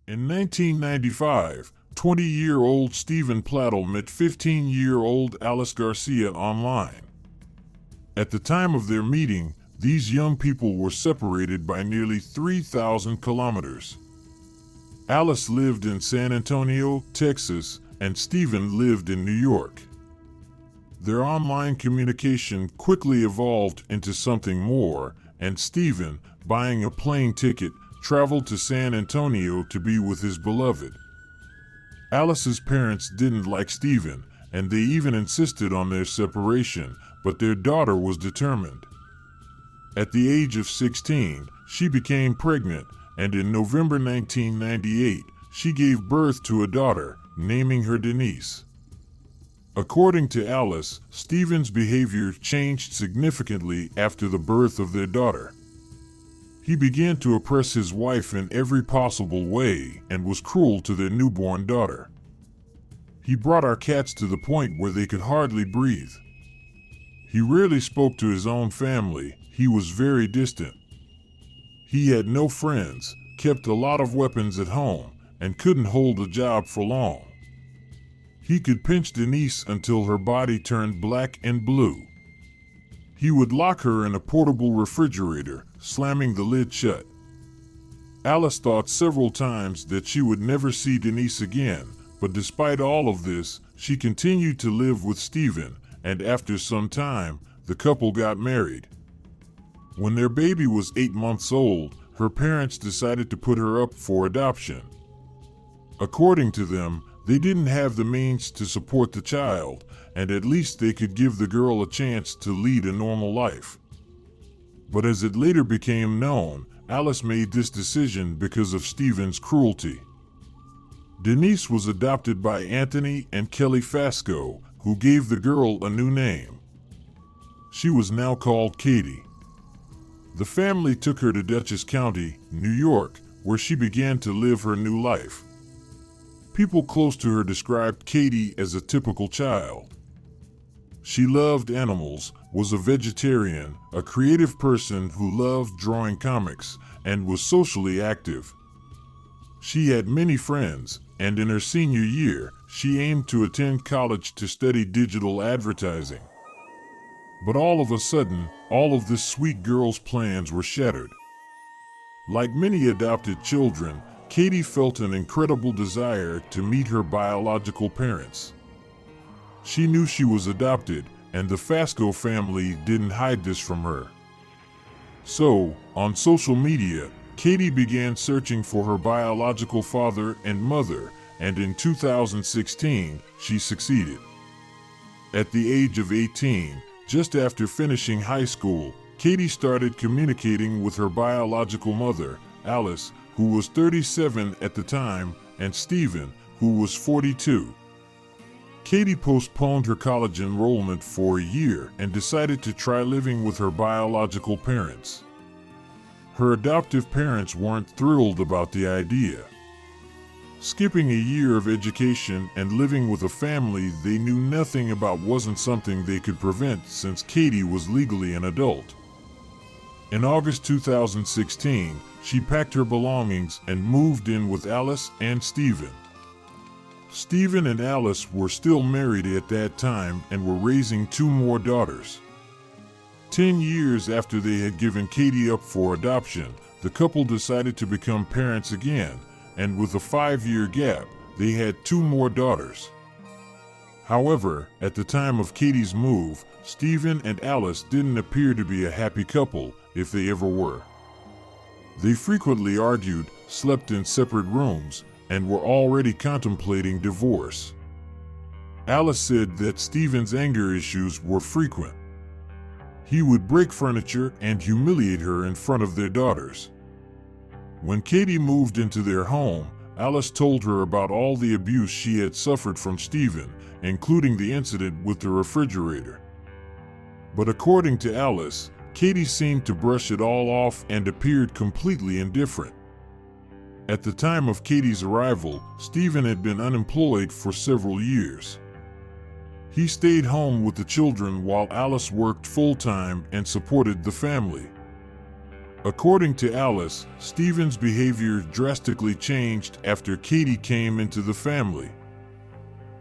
In 1995, 20-year-old Stephen Pladl met 15-year-old Alice Garcia online. At the time of their meeting, these young people were separated by nearly 3,000 kilometers. Alice lived in San Antonio, Texas, and Stephen lived in New York. Their online communication quickly evolved into something more, and Stephen, buying a plane ticket, traveled to San Antonio to be with his beloved. Alice's parents didn't like Stephen, and they even insisted on their separation, but their daughter was determined. At the age of 16, she became pregnant, and in November 1998, she gave birth to a daughter, naming her Denise. According to Alice, Stephen's behavior changed significantly after the birth of their daughter. He began to oppress his wife in every possible way and was cruel to their newborn daughter. He brought our cats to the point where they could hardly breathe. He rarely spoke to his own family. He was very distant. He had no friends, kept a lot of weapons at home, and couldn't hold a job for long. He could pinch Denise until her body turned black and blue. He would lock her in a portable refrigerator, slamming the lid shut. Alice thought several times that she would never see Denise again, but despite all of this, she continued to live with Stephen, and after some time, the couple got married. When their baby was 8 months old, her parents decided to put her up for adoption. According to them, they didn't have the means to support the child, and at least they could give the girl a chance to lead a normal life. But as it later became known, Alice made this decision because of Stephen's cruelty. Denise was adopted by Anthony and Kelly Fasco, who gave the girl a new name. She was now called Katie. The family took her to Dutchess County, New York, where she began to live her new life. People close to her described Katie as a typical child. She loved animals, was a vegetarian, a creative person who loved drawing comics, and was socially active. She had many friends, and in her senior year, she aimed to attend college to study digital advertising. But all of a sudden, all of this sweet girl's plans were shattered. Like many adopted children, Katie felt an incredible desire to meet her biological parents. She knew she was adopted, and the Fasco family didn't hide this from her. So, on social media, Katie began searching for her biological father and mother, and in 2016, she succeeded. At the age of 18, just after finishing high school, Katie started communicating with her biological mother, Alice, who was 37 at the time, and Stephen, who was 42. Katie postponed her college enrollment for a year and decided to try living with her biological parents. Her adoptive parents weren't thrilled about the idea. Skipping a year of education and living with a family they knew nothing about wasn't something they could prevent since Katie was legally an adult. In August 2016, she packed her belongings and moved in with Alice and Stephen. Stephen and Alice were still married at that time and were raising 2 more daughters. 10 years after they had given Katie up for adoption, the couple decided to become parents again, and with a 5-year gap, they had 2 more daughters. However, at the time of Katie's move, Stephen and Alice didn't appear to be a happy couple, if they ever were. They frequently argued, slept in separate rooms, and were already contemplating divorce. Alice said that Stephen's anger issues were frequent. He would break furniture and humiliate her in front of their daughters. When Katie moved into their home, Alice told her about all the abuse she had suffered from Stephen, including the incident with the refrigerator. But according to Alice, Katie seemed to brush it all off and appeared completely indifferent. At the time of Katie's arrival, Stephen had been unemployed for several years. He stayed home with the children while Alice worked full-time and supported the family. According to Alice, Stephen's behavior drastically changed after Katie came into the family.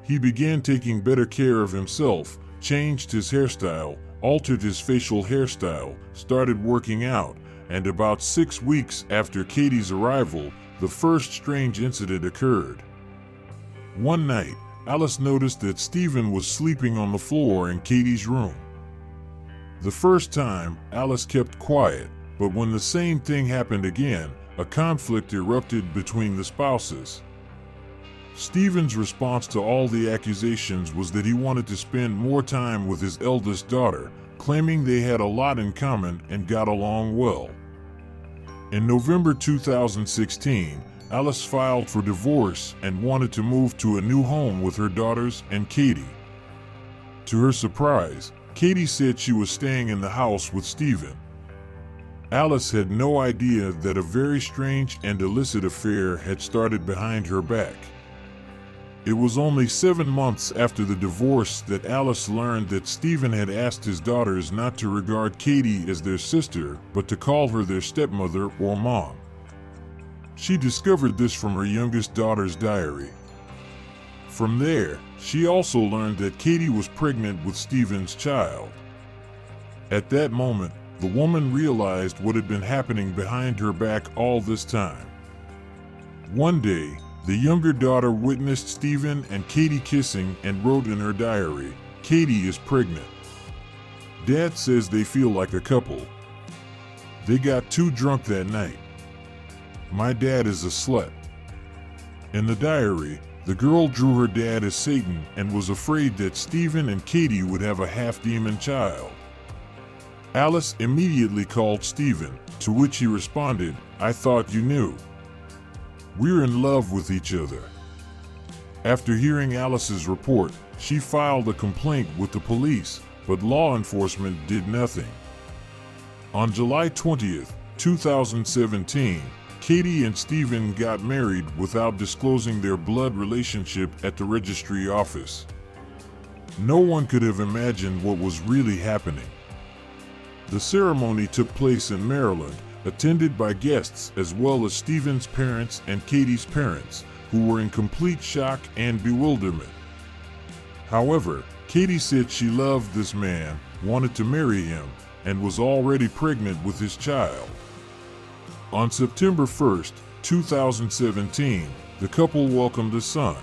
He began taking better care of himself, changed his hairstyle, altered his facial hairstyle, started working out, and about 6 weeks after Katie's arrival, the first strange incident occurred. One night, Alice noticed that Stephen was sleeping on the floor in Katie's room. The first time, Alice kept quiet, but when the same thing happened again, a conflict erupted between the spouses. Stephen's response to all the accusations was that he wanted to spend more time with his eldest daughter, claiming they had a lot in common and got along well. In November 2016, Alice filed for divorce and wanted to move to a new home with her daughters and Katie. To her surprise, Katie said she was staying in the house with Stephen. Alice had no idea that a very strange and illicit affair had started behind her back. It was only 7 months after the divorce that Alice learned that Stephen had asked his daughters not to regard Katie as their sister, but to call her their stepmother or mom. She discovered this from her youngest daughter's diary. From there, she also learned that Katie was pregnant with Stephen's child. At that moment, the woman realized what had been happening behind her back all this time. One day, the younger daughter witnessed Stephen and Katie kissing and wrote in her diary, "Katie is pregnant." Dad says they feel like a couple. They got too drunk that night. My dad is a slut. In the diary, the girl drew her dad as Satan and was afraid that Stephen and Katie would have a half-demon child. Alice immediately called Stephen, to which he responded, "I thought you knew. We're in love with each other." After hearing Alice's report, she filed a complaint with the police, but law enforcement did nothing. On July 20th, 2017, Katie and Stephen got married without disclosing their blood relationship at the registry office. No one could have imagined what was really happening. The ceremony took place in Maryland, attended by guests as well as Stephen's parents and Katie's parents, who were in complete shock and bewilderment. However, Katie said she loved this man, wanted to marry him, and was already pregnant with his child. On September 1st, 2017, the couple welcomed a son.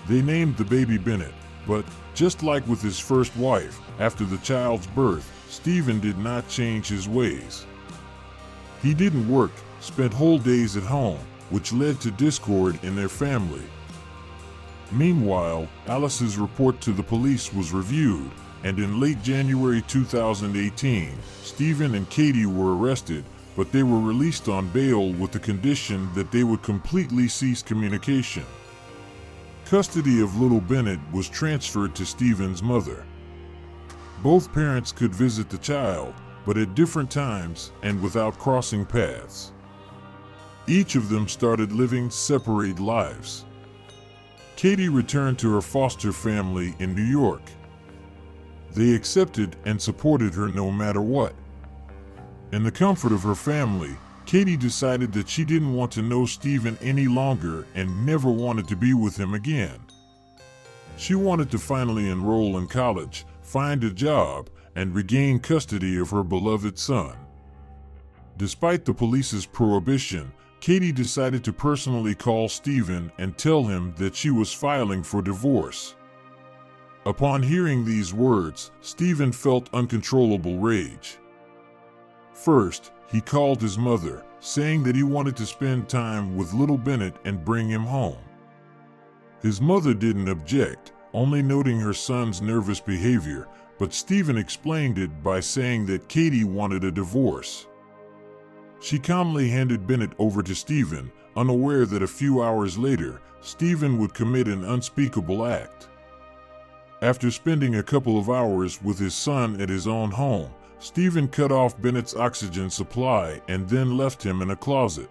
They named the baby Bennett, but just like with his first wife, after the child's birth, Stephen did not change his ways. He didn't work, spent whole days at home, which led to discord in their family. Meanwhile, Alice's report to the police was reviewed, and in late January 2018, Stephen and Katie were arrested, but they were released on bail with the condition that they would completely cease communication. Custody of little Bennett was transferred to Stephen's mother. Both parents could visit the child, but at different times and without crossing paths. Each of them started living separate lives. Katie returned to her foster family in New York. They accepted and supported her no matter what. In the comfort of her family, Katie decided that she didn't want to know Stephen any longer and never wanted to be with him again. She wanted to finally enroll in college, find a job, and regain custody of her beloved son. Despite the police's prohibition, Katie decided to personally call Stephen and tell him that she was filing for divorce. Upon hearing these words, Stephen felt uncontrollable rage. First, he called his mother, saying that he wanted to spend time with little Bennett and bring him home. His mother didn't object, only noting her son's nervous behavior, but Stephen explained it by saying that Katie wanted a divorce. She calmly handed Bennett over to Stephen, unaware that a few hours later, Stephen would commit an unspeakable act. After spending a couple of hours with his son at his own home, Stephen cut off Bennett's oxygen supply and then left him in a closet.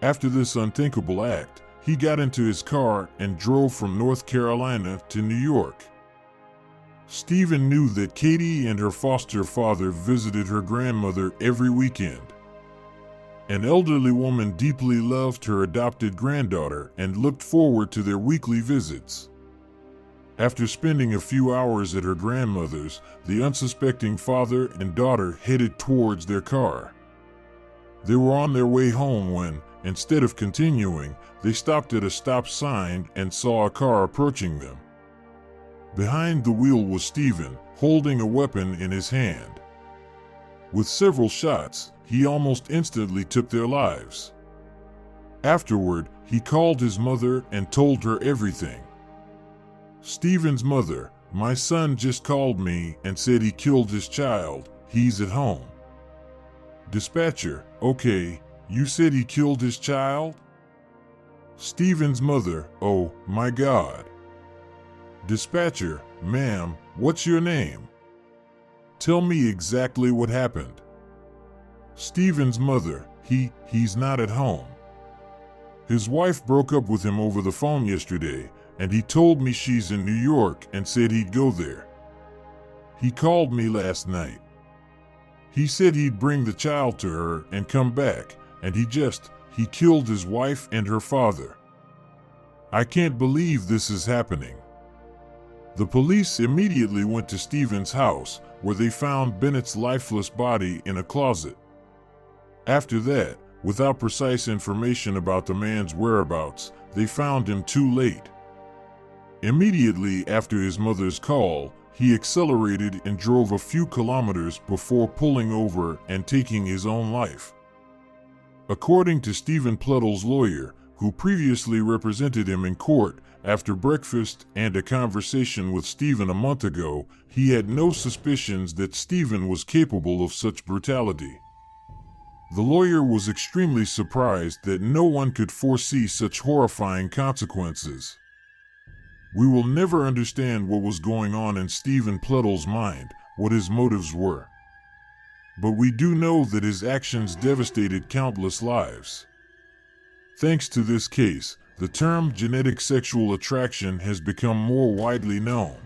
After this unthinkable act, he got into his car and drove from North Carolina to New York. Stephen knew that Katie and her foster father visited her grandmother every weekend. An elderly woman deeply loved her adopted granddaughter and looked forward to their weekly visits. After spending a few hours at her grandmother's, the unsuspecting father and daughter headed towards their car. They were on their way home when, instead of continuing, they stopped at a stop sign and saw a car approaching them. Behind the wheel was Stephen, holding a weapon in his hand. With several shots, he almost instantly took their lives. Afterward, he called his mother and told her everything. Stephen's mother, "My son just called me and said he killed his child. He's at home." Dispatcher, "Okay, you said he killed his child?" Stephen's mother, "Oh, my God." Dispatcher, "Ma'am, what's your name? Tell me exactly what happened." Stephen's mother, He's not at home. His wife broke up with him over the phone yesterday, and he told me she's in New York and said he'd go there. He called me last night. He said he'd bring the child to her and come back, and he killed his wife and her father. I can't believe this is happening." The police immediately went to Stephen's house, where they found Bennett's lifeless body in a closet. After that, without precise information about the man's whereabouts, they found him too late. Immediately after his mother's call, he accelerated and drove a few kilometers before pulling over and taking his own life. According to Stephen Pladl's lawyer, who previously represented him in court, after breakfast and a conversation with Stephen a month ago, he had no suspicions that Stephen was capable of such brutality. The lawyer was extremely surprised that no one could foresee such horrifying consequences. We will never understand what was going on in Stephen Pladl's mind, what his motives were. But we do know that his actions devastated countless lives. Thanks to this case, the term genetic sexual attraction has become more widely known.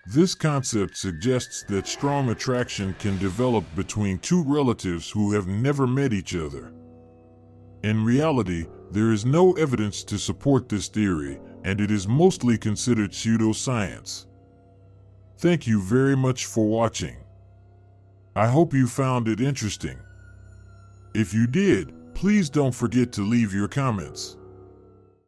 This concept suggests that strong attraction can develop between two relatives who have never met each other. In reality, there is no evidence to support this theory, and it is mostly considered pseudoscience. Thank you very much for watching. I hope you found it interesting. If you did, please don't forget to leave your comments.